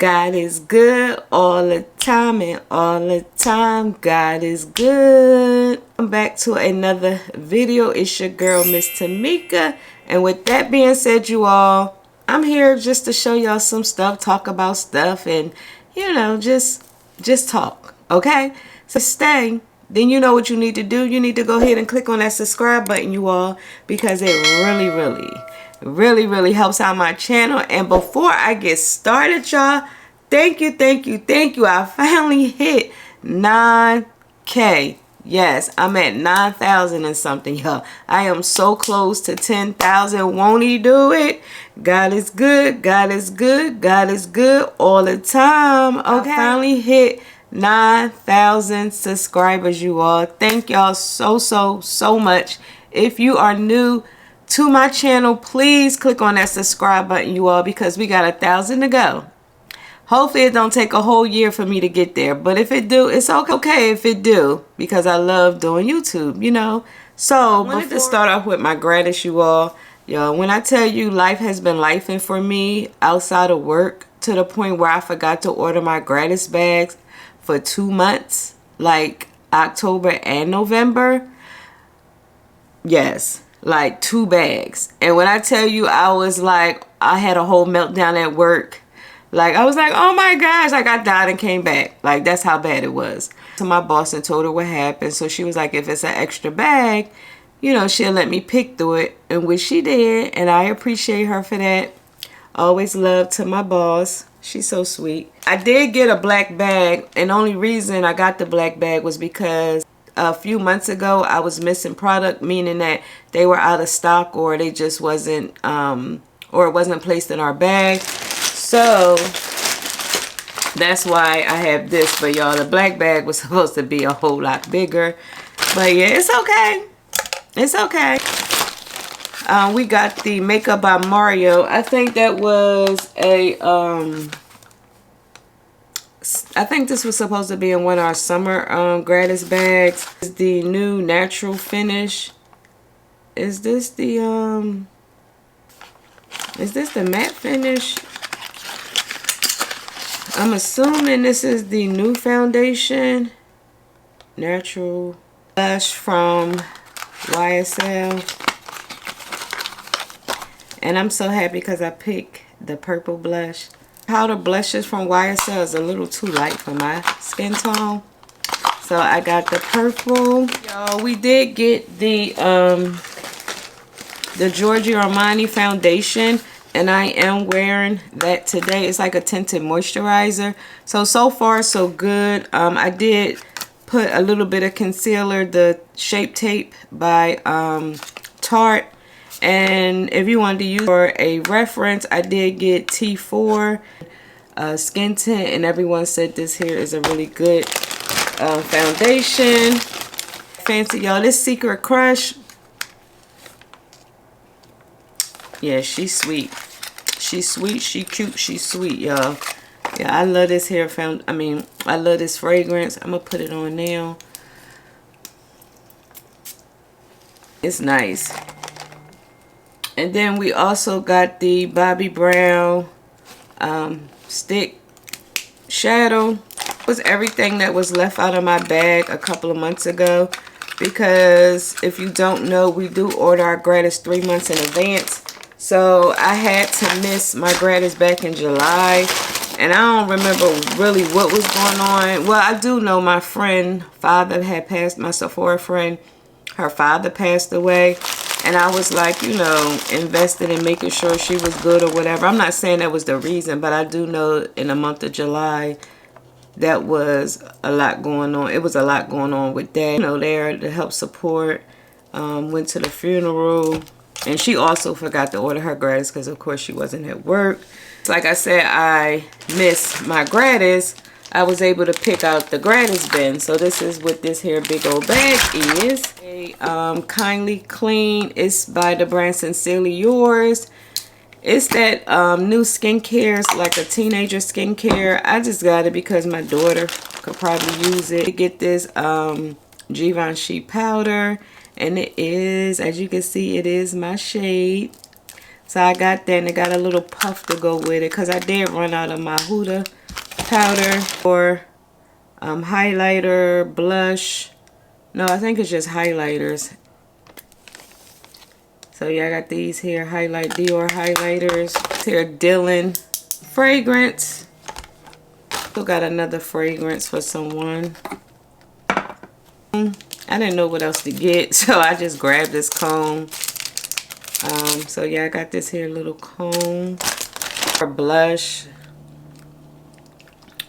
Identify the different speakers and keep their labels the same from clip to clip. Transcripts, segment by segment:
Speaker 1: God is good all the time and all the time. God is good. I'm back to another video. It's your girl, Miss Tamika. And with that being said, you all, I'm here just to show y'all some stuff, talk about stuff, and you know, just talk. Okay? So stay. Then you know what you need to do. You need to go ahead and click on that subscribe button, you all, because it really helps out my channel. And before I get started, y'all, thank you. I finally hit 9K. Yes, I'm at 9,000 and something, y'all. I am so close to 10,000. Won't he do it? God is good. God is good. God is good all the time. Okay. I finally hit 9,000 subscribers, you all. Thank y'all so much. If you are new to my channel, please click on that subscribe button, you all, because we got 1,000 to go. Hopefully it don't take a whole year for me to get there, but if it do, it's okay if it do, because I love doing YouTube, you know. So I wanted to start off with my gratitude, you all. Yo, when I tell you life has been lifing for me outside of work, to the point where I forgot to order my gratis bags for 2 months, like October and November. Yes, like 2 bags. And when I tell you, I was like, I had a whole meltdown at work. Like, I was like, oh my gosh, like I died and came back. Like, that's how bad it was. So my boss and told her what happened. So she was like, if it's an extra bag, you know, she'll let me pick through it. And which she did. And I appreciate her for that. Always love to my boss. She's so sweet. I did get a black bag, and the only reason I got the black bag was because a few months ago I was missing product, meaning that they were out of stock, or they just wasn't or it wasn't placed in our bag. So that's why I have this. But y'all, the black bag was supposed to be a whole lot bigger. But yeah, it's okay. It's okay. We got the Makeup by Mario. I think that was a I think this was supposed to be in one of our summer gratis bags. It's the new natural finish. Is this the matte finish? I'm assuming this is the new foundation. Natural blush from YSL. And I'm so happy because I picked the purple blush. Powder blushes from YSL is a little too light for my skin tone. So I got the purple. Y'all, we did get the Giorgio Armani foundation. And I am wearing that today. It's like a tinted moisturizer. So far so good. I did put a little bit of concealer, the Shape Tape by Tarte. And if you wanted to use for a reference, I did get T4 skin tint, and everyone said this here is a really good foundation. Fancy, y'all. This Secret Crush. Yeah, she's sweet. She's sweet, she cute, she's sweet, y'all. Yeah, I love this hair I love this fragrance. I'm gonna put it on now. It's nice. And then we also got the Bobbi Brown stick shadow. It was everything that was left out of my bag a couple of months ago, because if you don't know, we do order our gratis 3 months in advance. So I had to miss my gratis back in July, and I don't remember really what was going on. Well, I do know my friend father had passed, my Sephora friend, her father passed away. And I was like, you know, invested in making sure she was good or whatever. I'm not saying that was the reason, but I do know in the month of July, that was a lot going on. It was a lot going on with that. You know, there to help support. Went to the funeral. And she also forgot to order her gratis because, of course, she wasn't at work. Like I said, I missed my gratis. I was able to pick out the gratis bin. So this is what this here big old bag is. A Kindly Clean. It's by the brand Sincerely Yours. It's that new skincare. It's like a teenager skincare. I just got it because my daughter could probably use it. Get this Givenchy powder. And it is, as you can see, it is my shade. So I got that, and it got a little puff to go with it because I did run out of my Huda powder for highlighter, blush. No, I think it's just highlighters. So yeah, I got these here Dior highlighters. Here Dylan fragrance. Still got another fragrance for someone. I didn't know what else to get, so I just grabbed this comb. So yeah, I got this here little comb for blush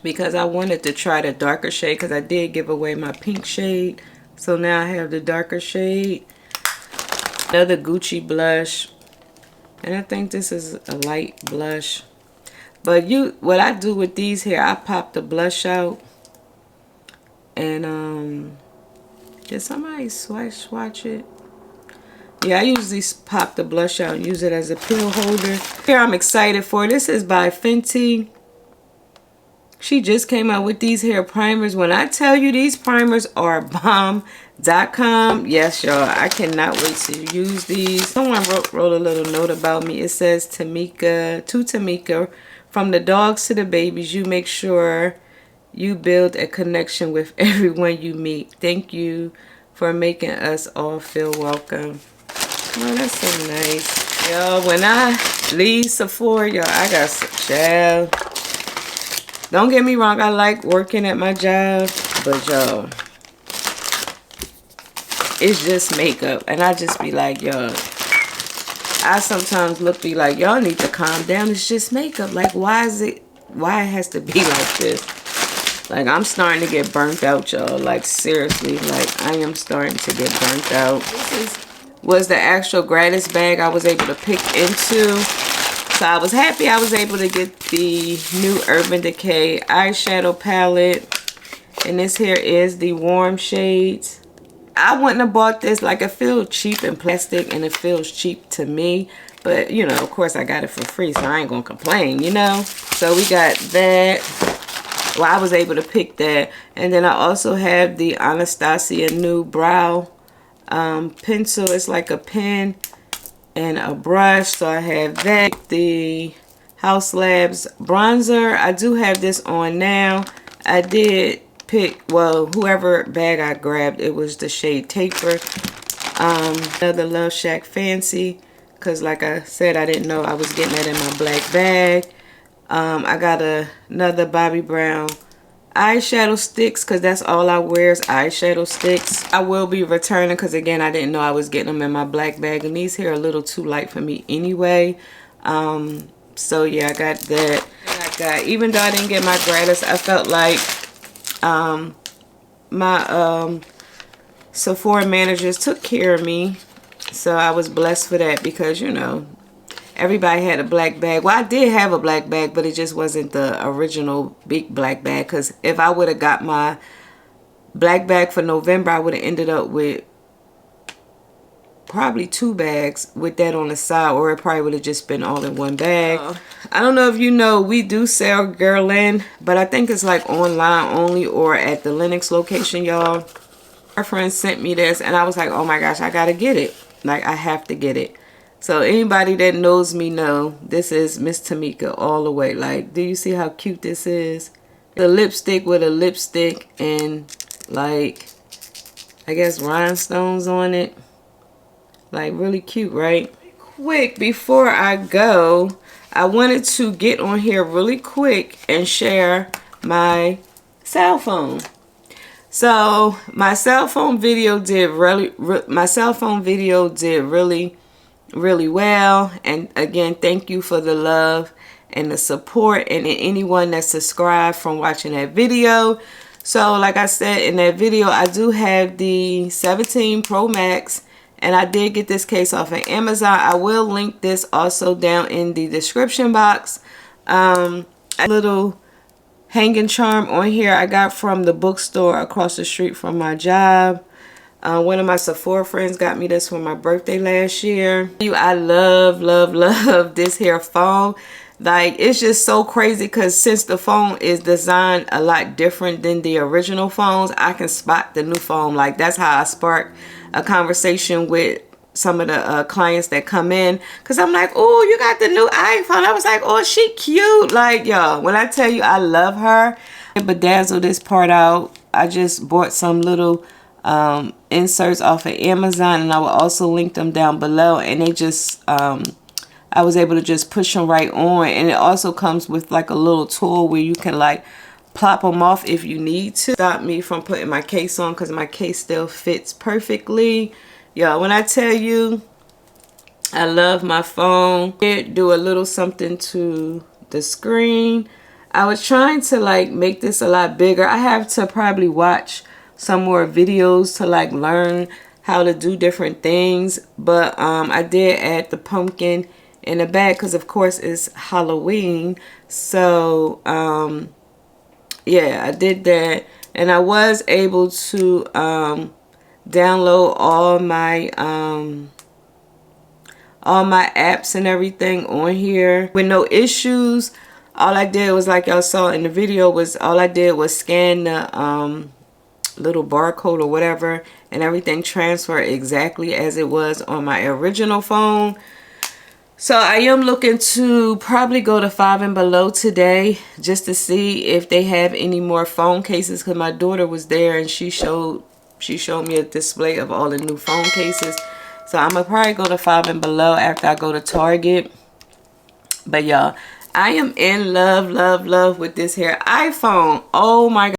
Speaker 1: because I wanted to try the darker shade because I did give away my pink shade. So now I have the darker shade. Another Gucci blush, and I think this is a light blush. But what I do with these here, I pop the blush out, and did somebody swatch it? Yeah, I usually pop the blush out and use it as a pill holder. Here I'm excited for. This is by Fenty. She just came out with these hair primers. When I tell you these primers are bomb.com. Yes, y'all. I cannot wait to use these. Someone wrote a little note about me. It says, Tamika, from the dogs to the babies, you make sure you build a connection with everyone you meet. Thank you for making us all feel welcome. Oh, that's so nice. Yo, when I leave Sephora, y'all, I got some child. Don't get me wrong, I like working at my job, but y'all, it's just makeup. And I just be like, yo, I sometimes be like, y'all need to calm down. It's just makeup. Like, why it has to be like this? Like, I'm starting to get burnt out, y'all. Like, seriously, like, I am starting to get burnt out. This was the actual gratis bag I was able to pick into. So I was happy I was able to get the new Urban Decay eyeshadow palette. And this here is the warm shades. I wouldn't have bought this. Like, it feels cheap and plastic, and it feels cheap to me. But, you know, of course I got it for free, so I ain't gonna complain, you know. So we got that. Well, I was able to pick that. And then I also have the Anastasia new brow pencil. It's like a pen and a brush. So I have that. The House Labs bronzer. I do have this on now. I did pick, well, whoever bag I grabbed, it was the shade Taper. Another Love Shack Fancy, because like I said, I didn't know I was getting that in my black bag. I got another Bobbi Brown eyeshadow sticks, because that's all I wear is eyeshadow sticks. I will be returning because, again, I didn't know I was getting them in my black bag, and these here are a little too light for me anyway. So yeah, I got that. Even though I didn't get my gratis, I felt like my Sephora managers took care of me, so I was blessed for that, because, you know, everybody had a black bag. Well, I did have a black bag, but it just wasn't the original big black bag, because if I would have got my black bag for November, I would have ended up with probably 2 bags with that on the side, or it probably would have just been all in one bag. I don't know if you know, we do sell Guerlain, but I think it's like online only or at the Lenox location, y'all. Our friend sent me this, and I was like, oh my gosh, I gotta get it. Like, I have to get it. So anybody that knows me know this is Miss Tamika all the way. Like, do you see how cute this is? The lipstick with a lipstick and, like, I guess rhinestones on it. Like, really cute, right? Quick, before I go, I wanted to get on here really quick and share my cell phone. So my cell phone video did really well. And again, thank you for the love and the support, and anyone that subscribed from watching that video. So like I said in that video, I do have the 17 Pro Max, and I did get this case off of Amazon. I will link this also down in the description box. A little hanging charm on here I got from the bookstore across the street from my job. One of my Sephora friends got me this for my birthday last year. I love this here phone. Like, it's just so crazy, because since the phone is designed a lot different than the original phones, I can spot the new phone. Like, that's how I sparked a conversation with some of the clients that come in, because I'm like, oh, you got the new iPhone. I was like, oh, she cute. Like, y'all, when I tell you I love her. Bedazzle this part out. I just bought some little inserts off of Amazon, and I will also link them down below. And they just I was able to just push them right on, and it also comes with like a little tool where you can like plop them off if you need to. Stop me from putting my case on, because my case still fits perfectly. Y'all, when I tell you I love my phone, do a little something to the screen. I was trying to like make this a lot bigger. I have to probably watch some more videos to like learn how to do different things, but I did add the pumpkin in the back because of course it's Halloween. So yeah, I did that, and I was able to download all my apps and everything on here with no issues. All I did was, like y'all saw in the video, was all I did was scan the little barcode or whatever, and everything transferred exactly as it was on my original phone. So I am looking to probably go to 5 and Below today just to see if they have any more phone cases, because my daughter was there and she showed me a display of all the new phone cases. So I'm gonna probably go to 5 and Below after I go to Target. But y'all, I am in love with this here iPhone. Oh my God.